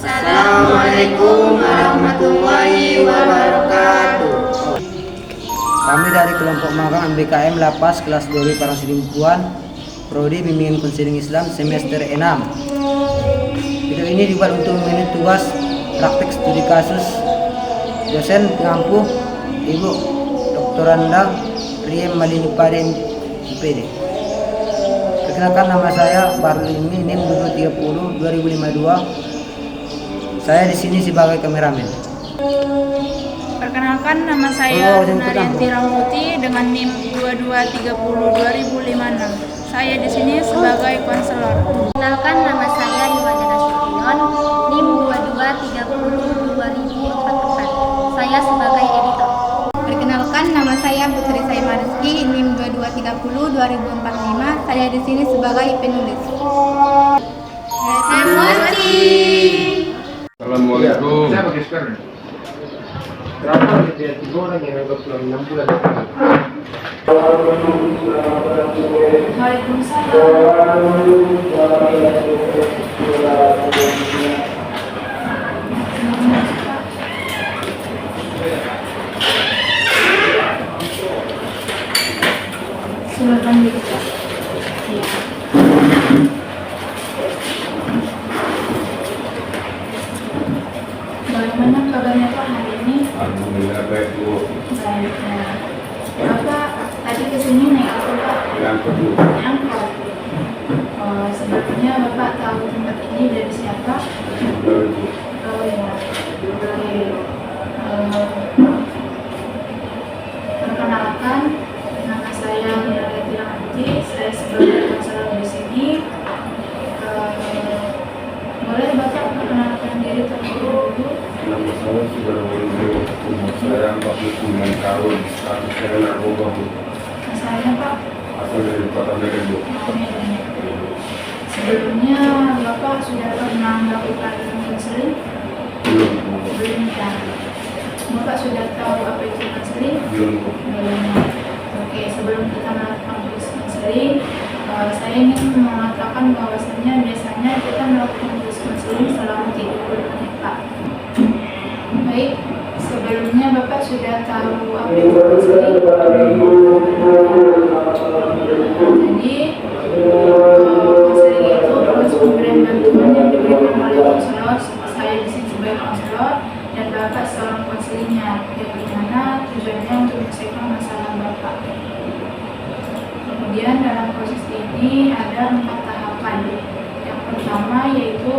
Assalamualaikum warahmatullahi wabarakatuh. Kami dari kelompok magang MBKM Lapas kelas 2B Parangsidimpuan, Prodi Bimbingan Konseling Islam semester 6. Video ini dibuat untuk memenuhi tugas praktik studi kasus dosen pengampu Ibu Doktoranda Riem Malini Paden IPD. Perkenalkan, nama saya Barli NIM 2030 2052. Saya di sini sebagai kameramen. Perkenalkan, nama saya Narianti Rahmuti dengan NIM 2230 2056. Saya di sini sebagai konselor. Perkenalkan, nama saya Niwajana Sution, NIM 2230 2044. Saya sebagai editor. Perkenalkan, nama saya Putri Saima Rizky, NIM 2230 2045. Saya di sini sebagai penulis. Assalamualaikum. Saya pakai sekarang. Kenapa dia 3 orang yang anggap selama 6 bulan? Silakan dibaca. Bagaimana kabarnya Pak hari ini? Alhamdulillah baik Bu. Baik. Bapak tadi kesini naik apa Pak? Yang kedua. Angkot. Sebenarnya Bapak tahu tempat ini dari siapa? Dari Bu. Oh ya. Oke. Perkenalkan, nama saya Narianti Rahmuti. Saya sebagai konselor di sini. Boleh Bapak perkenalkan diri terlebih dahulu? Nama saya sudah umur saya 49 tahun. Status saya narkoba Bu. Saya Pak. Asal dari Kota Medan Bu. Sebelumnya Bapak sudah pernah melakukan konseling? Belum Bu. Belum ya. Bapak sudah tahu apa itu konseling? Belum Bu. Belum. Oke, sebelum kita melakukan konseling, saya ingin mengatakan bahwasannya biasanya kita melakukan konseling selama 30 menit Pak. Baik, sebelumnya Bapak sudah tahu apa itu konseling? Jadi konseling itu proses pemberian bantuan yang diberikan oleh konselor. Saya di sini sebagai konselor dan Bapak seorang konselingnya, yang dimana tujuannya untuk menyelesaikan masalah Bapak. Kemudian dalam proses ini ada 4 tahapan. Yang pertama yaitu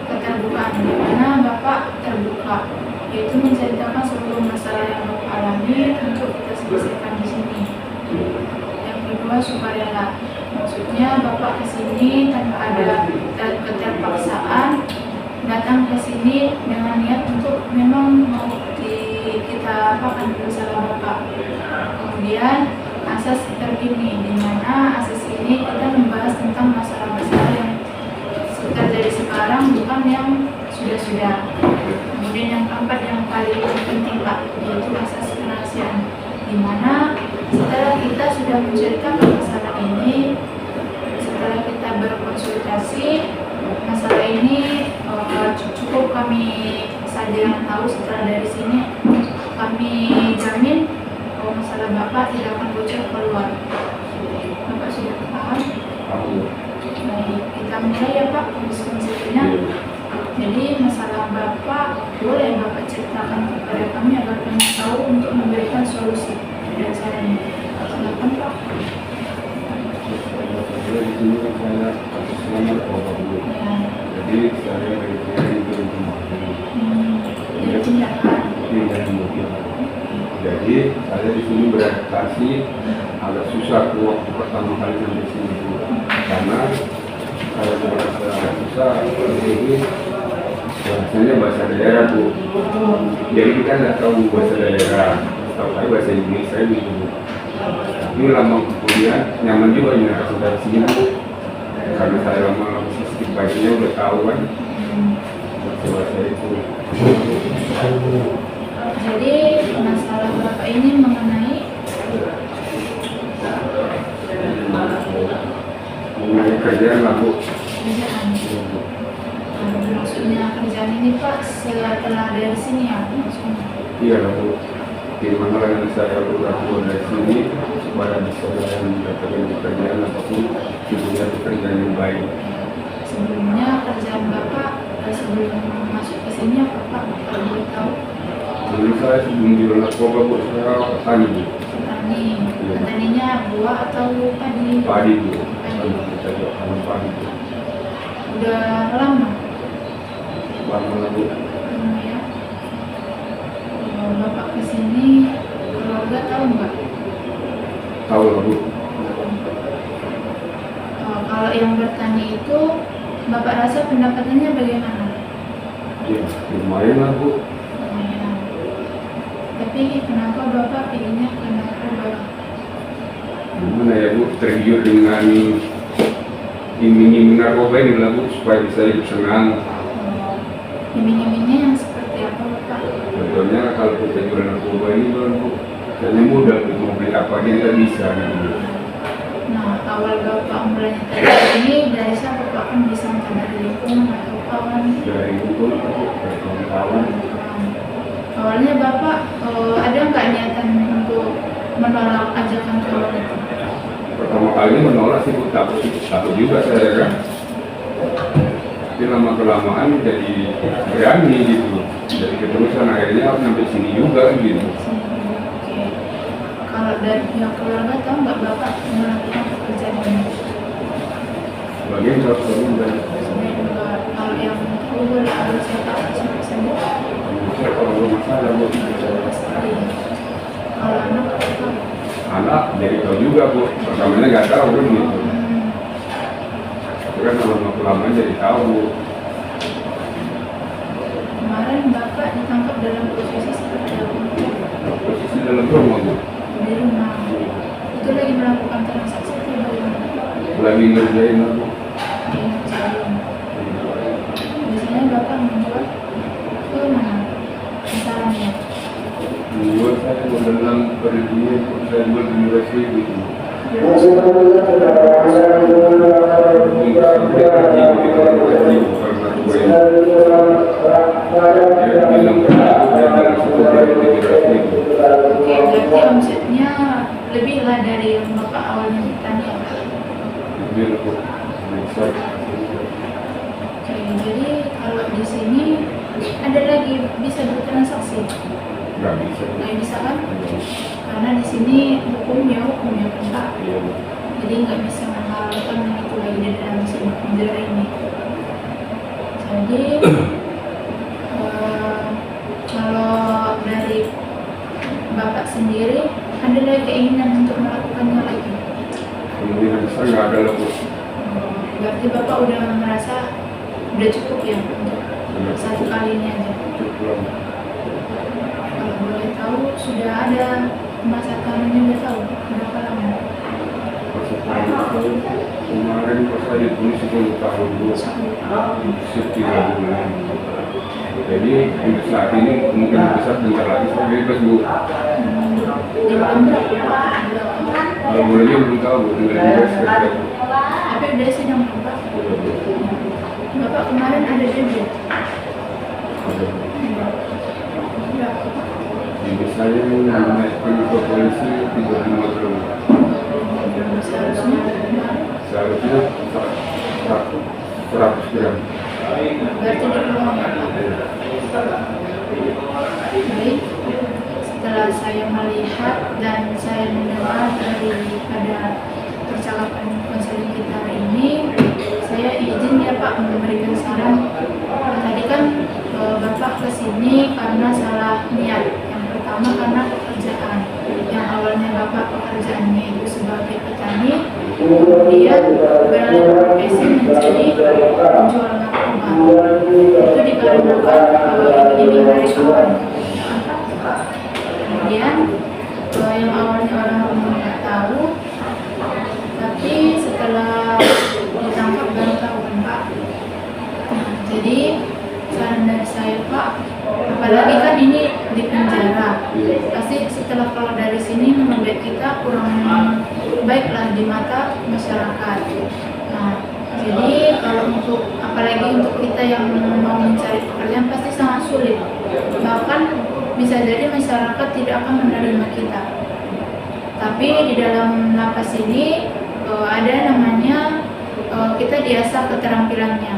keterbukaan, di mana Bapak terbuka, yaitu menceritakan seluruh masalah yang Bapak alami untuk kita selesaikan di sini. Yang kedua, sukarela, maksudnya Bapak ke sini tanpa ada keterpaksaan, datang ke sini dengan niat untuk memang mau kita apakan masalah Bapak. Kemudian asas terkini, di mana asas ini kita membahas tentang masalah-masalah yang terjadi sekarang, bukan yang sudah-sudah. Kemudian yang keempat yang paling penting Pak, yaitu asas kerahasiaan, di mana setelah kita sudah menceritakan masalah ini, setelah kita berkonsultasi, masalah ini cukup kami saja yang tahu. Setelah dari sini kami jamin bahwa masalah Bapak tidak akan bocor keluar. Bapak sudah paham? Baik, kita mulai ya Pak diskusinya. Jadi masalah Bapak boleh Bapak ceritakan kepada kami agar kami tahu untuk memberikan solusi dan saran. Silakan Pak. Di sini saya kasusnya narkoba Bu. Jadi saya dari itu rumah. Jadi tindakan. Jadi saya di sini beradaptasi agak susah waktu pertama kali sampai sini Bu. Karena saya merasa agak susah ini bahasanya bahasa daerah Bu. Jadi kita nggak tahu bahasa daerah, tahu saya bahasa Inggris saya gitu Bu. Ini lama kemudian nyaman juga ini dari sini Bu. Karena saya lama sistem baiknya udah tahu kan bahasa itu. Jadi masalah Bapak ini mengenai kerjaan lah Bu. kerjaan. Maksudnya kerjaan ini ini Pak setelah dari sini ya maksudnya. Iya lalu gimana yang saya keluar dari sini supaya bisa mendapatkan pekerjaan ataupun punya pekerjaan yang baik. Sebelumnya kerjaan Bapak sebelum masuk ke sini apa Pak? Kalau boleh tahu. Dulu saya sebelum jual narkoba bu, saya petani bu. Petani. Petaninya buah atau padi? Padi bu. Padi. Kita jual padi bu. Udah lama? Lama bu. Ya. Kalau Bapak ke sini keluarga tahu nggak? Tahu lah bu. Kalau yang bertani itu Bapak rasa pendapatannya bagaimana? Ya, lumayan lah bu. Lumayan. Tapi kenapa Bapak pilihnya ke narkoba? Gimana ya bu, tergiur dengan iming-iming narkoba ini lah bu, supaya bisa hidup senang. Iming-imingnya yang seperti apa Bapak? Contohnya kalau kita jual narkoba ini kan bu, kayaknya mudah bu, mau beli apa aja nggak bisa gitu. Nah, awal Bapak mulainya tadi ini dari siapa Pak? Kan bisa entah dari lingkungan atau kawan? Dari itu dari kawan-kawan. Awalnya Bapak ada nggak niatan untuk menolak ajakan kawan itu? Pertama kali menolak sih bu, takut juga saya kan. Tapi lama kelamaan jadi berani gitu, jadi keterusan akhirnya sampai sini juga gitu. Oke. Kalau dari pihak keluarga tahu nggak Bapak melakukan pekerjaan ini? Bagian salah satu dari Sebenarnya juga kalau yang tahu boleh kalau saya tahu siapa saja. saya kalau belum masalah bu. Kalau anak apa? Anak jadi tahu juga bu, pertamanya nggak tahu kan gitu. Tapi kan lama kelamaan jadi tahu. Kemarin Bapak ditangkap dalam posisi seperti apa? Posisi dalam rumah bu, Di rumah. Itu lagi melakukan transaksi atau bagaimana? lagi ngerjain bu. Di Ngerjain. Biasanya Bapak menjual ke mana? Misalnya. Buat saya dalam perhitungan saya buat di Malaysia gitu. Oke, berarti omsetnya lebih lah dari yang Bapak awalnya bertani ya? Oke, jadi kalau di sini ada lagi bisa bertransaksi? Nggak bisa. Nggak bisa kan? Karena di sini hukum ya Pak. Jadi nggak bisa menghalalkan yang itu lagi di dalam sebuah penjara ini. Jadi kalau dari Bapak sendiri ada lagi keinginan untuk melakukannya lagi? Kemudian saya nggak ada lah bu. Berarti Bapak udah merasa udah cukup ya untuk satu kali ini aja. Kalau boleh tahu sudah ada masa tahanannya udah tahu berapa lama? Kemarin pas saya ditulis 10 tahun bu, 3 bulan. Jadi untuk saat ini mungkin bisa bentar lagi saya bebas bu. Jam berapa? Kalau bolehnya belum tahu bu, tinggal bebas kerja bu. Tapi udah sidang Bapak. Bapak kemarin ada debit. Berapa? Jadi saya naikkan ke polisi 35 gram. Seharusnya Seharusnya 100 gram. berarti di peluang Bapak. Baik, setelah saya melihat dan saya mendengar daripada percakapan konseling kita hari ini, saya izin ya Pak memberikan saran. Tadi kan Bapak kesini karena salah niat. Yang pertama karena pekerjaan. Yang awalnya Bapak pekerjaannya itu sebagai petani, kemudian berprofesi menjadi penjual narkoba. Itu dikarenakan iming dari kawan. Kemudian yang awalnya orang nggak tahu, tapi setelah ditangkap baru tahu kan Pak. Jadi saran dari saya Pak, apalagi kan ini di penjara, pasti setelah keluar dari sini membuat kita kurang baiklah di mata masyarakat. Nah, jadi kalau untuk apalagi untuk kita yang mau mencari pekerjaan pasti masyarakat tidak akan menerima kita. Tapi di dalam lapas ini ada namanya kita diasah keterampilannya.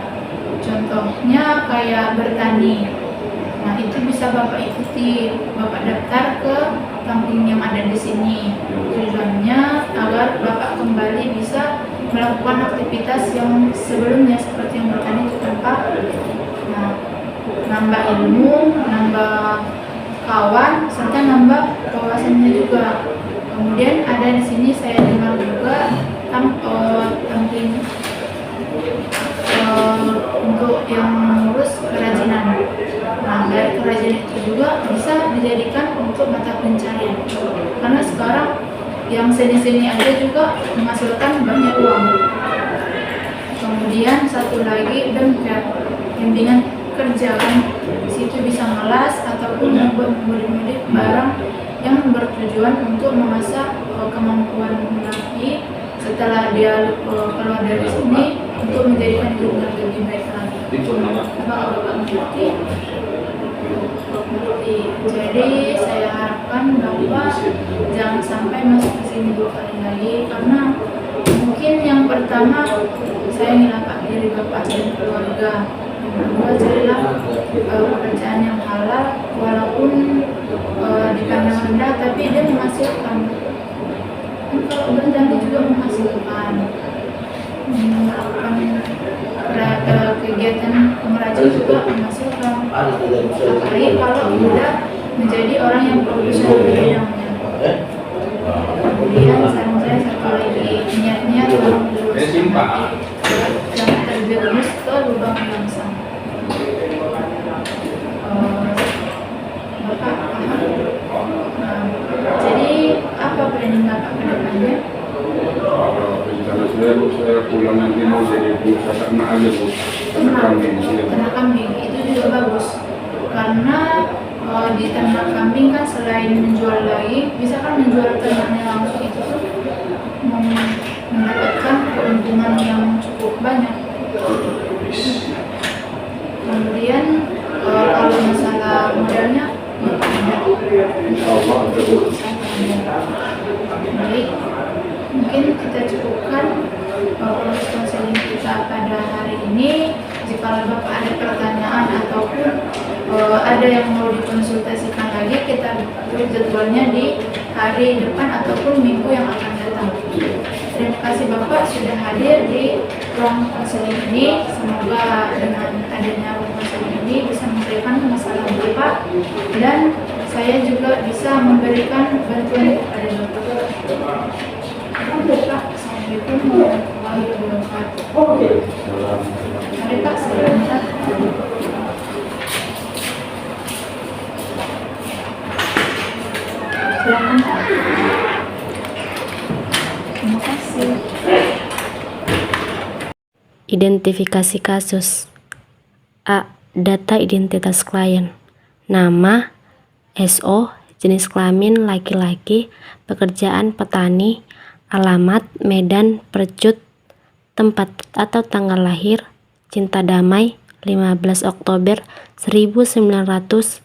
Contohnya kayak bertani. Nah, itu bisa Bapak ikuti, Bapak daftar ke kampung yang ada di sini. Tujuannya agar Bapak kembali bisa melakukan aktivitas yang sebelumnya seperti yang bertani itu kan Pak. Nah, nambah ilmu, nambah kawan, serta nambah wawasannya juga. Kemudian ada di sini saya dengar juga tampil untuk yang mengurus kerajinan. Nah, dari kerajinan itu juga bisa dijadikan untuk mata pencarian. Karena sekarang yang seni-seni aja juga menghasilkan banyak uang. Kemudian satu lagi dompet, bimbingan kerja kan, di situ bisa ngelas ataupun membuat modif barang yang bertujuan untuk mengasah kemampuan menari setelah dia keluar dari sini untuk menjadikan hidupnya lebih baik lagi. Apakah Bapak mengerti? Jadi saya harapkan Bapak jangan sampai masuk ke sini 2 kali lagi, karena mungkin yang pertama saya ngilangkan diri Bapak dan keluarga. Yang kedua, carilah pekerjaan yang halal walaupun dipandang rendah tapi dia menghasilkan. Dan kalau bertani juga menghasilkan, melakukan kegiatan pengrajin juga menghasilkan. Apalagi kalau sudah menjadi orang yang profesional di bidangnya. Kemudian saran saya satu lagi, niatnya jangan terjerumus ke lubang yang sama. Bapak paham? Jadi apa planning Bapak ke depannya? Rencana saya pulang nanti mau jadi ternak aja Bu, ternak kambing. Ternak kambing itu juga bagus, karena di ternak kambing kan selain menjual lagi, bisa kan menjual ternaknya langsung, itu tuh mendapatkan keuntungan yang cukup banyak. Kemudian kalau masalah modalnya, Insya Allah ada Bu. baik, mungkin kita cukupkan proses konseling kita pada hari ini. Jika Bapak ada pertanyaan ataupun ada yang mau dikonsultasikan lagi, kita tulis jadwalnya di hari depan ataupun minggu yang akan datang. Terima kasih Bapak sudah hadir di ruang konseling ini. Semoga dengan adanya ruang konseling ini bisa memberikan masalah Bapak dan saya juga bisa memberikan bantuan kepada Bapak. Assalamualaikum warahmatullahi wabarakatuh. Mari Pak, silakan. Silakan Pak. Terima kasih. Identifikasi kasus. A. Data identitas klien. Nama, SO, jenis kelamin laki-laki, pekerjaan petani, alamat Medan Percut, tempat atau tanggal lahir Cinta Damai 15 Oktober 1976,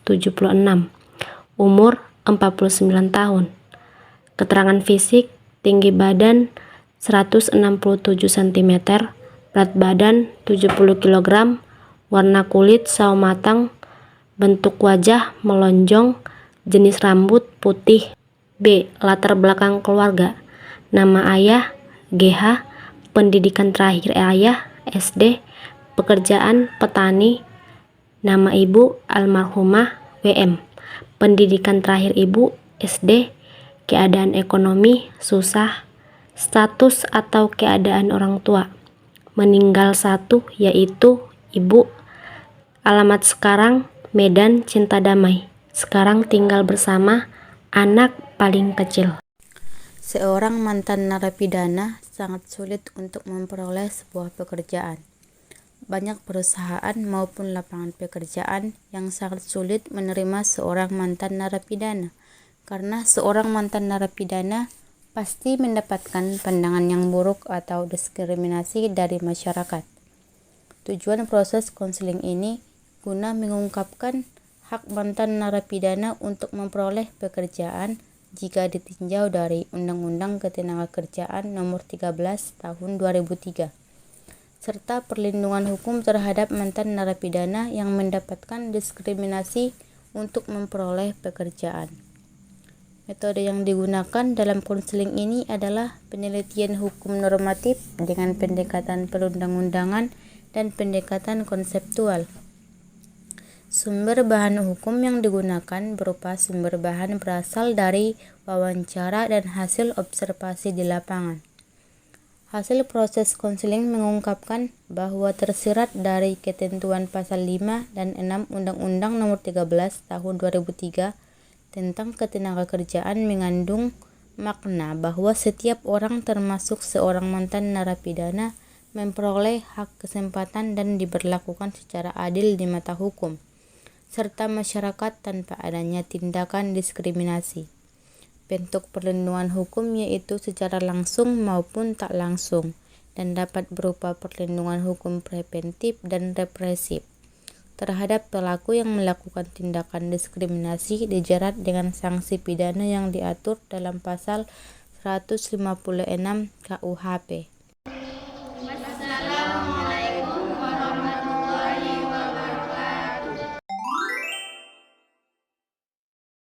umur 49 tahun, keterangan fisik tinggi badan 167 cm, berat badan 70 kg, warna kulit sawo matang, bentuk wajah melonjong, jenis rambut putih. B. Latar belakang keluarga. Nama ayah GH, pendidikan terakhir ayah SD, pekerjaan petani, nama ibu almarhumah WM, pendidikan terakhir ibu SD, keadaan ekonomi susah, status atau keadaan orang tua, meninggal satu yaitu ibu, alamat sekarang Medan Cinta Damai, sekarang tinggal bersama anak paling kecil. Seorang mantan narapidana sangat sulit untuk memperoleh sebuah pekerjaan. Banyak perusahaan maupun lapangan pekerjaan yang sangat sulit menerima seorang mantan narapidana, karena seorang mantan narapidana pasti mendapatkan pandangan yang buruk atau diskriminasi dari masyarakat. Tujuan proses konseling ini guna mengungkapkan hak mantan narapidana untuk memperoleh pekerjaan jika ditinjau dari Undang-Undang Ketenagakerjaan Nomor 13 Tahun 2003, serta perlindungan hukum terhadap mantan narapidana yang mendapatkan diskriminasi untuk memperoleh pekerjaan. Metode yang digunakan dalam konseling ini adalah penelitian hukum normatif dengan pendekatan perundang-undangan dan pendekatan konseptual. Sumber bahan hukum yang digunakan berupa sumber bahan berasal dari wawancara dan hasil observasi di lapangan. Hasil proses konseling mengungkapkan bahwa tersirat dari ketentuan pasal 5 dan 6 Undang-Undang Nomor 13 Tahun 2003 tentang ketenagakerjaan mengandung makna bahwa setiap orang termasuk seorang mantan narapidana memperoleh hak kesempatan dan diberlakukan secara adil di mata hukum, serta masyarakat tanpa adanya tindakan diskriminasi. Bentuk perlindungan hukum yaitu secara langsung maupun tak langsung dan dapat berupa perlindungan hukum preventif dan represif terhadap pelaku yang melakukan tindakan diskriminasi dijerat dengan sanksi pidana yang diatur dalam pasal 156 KUHP.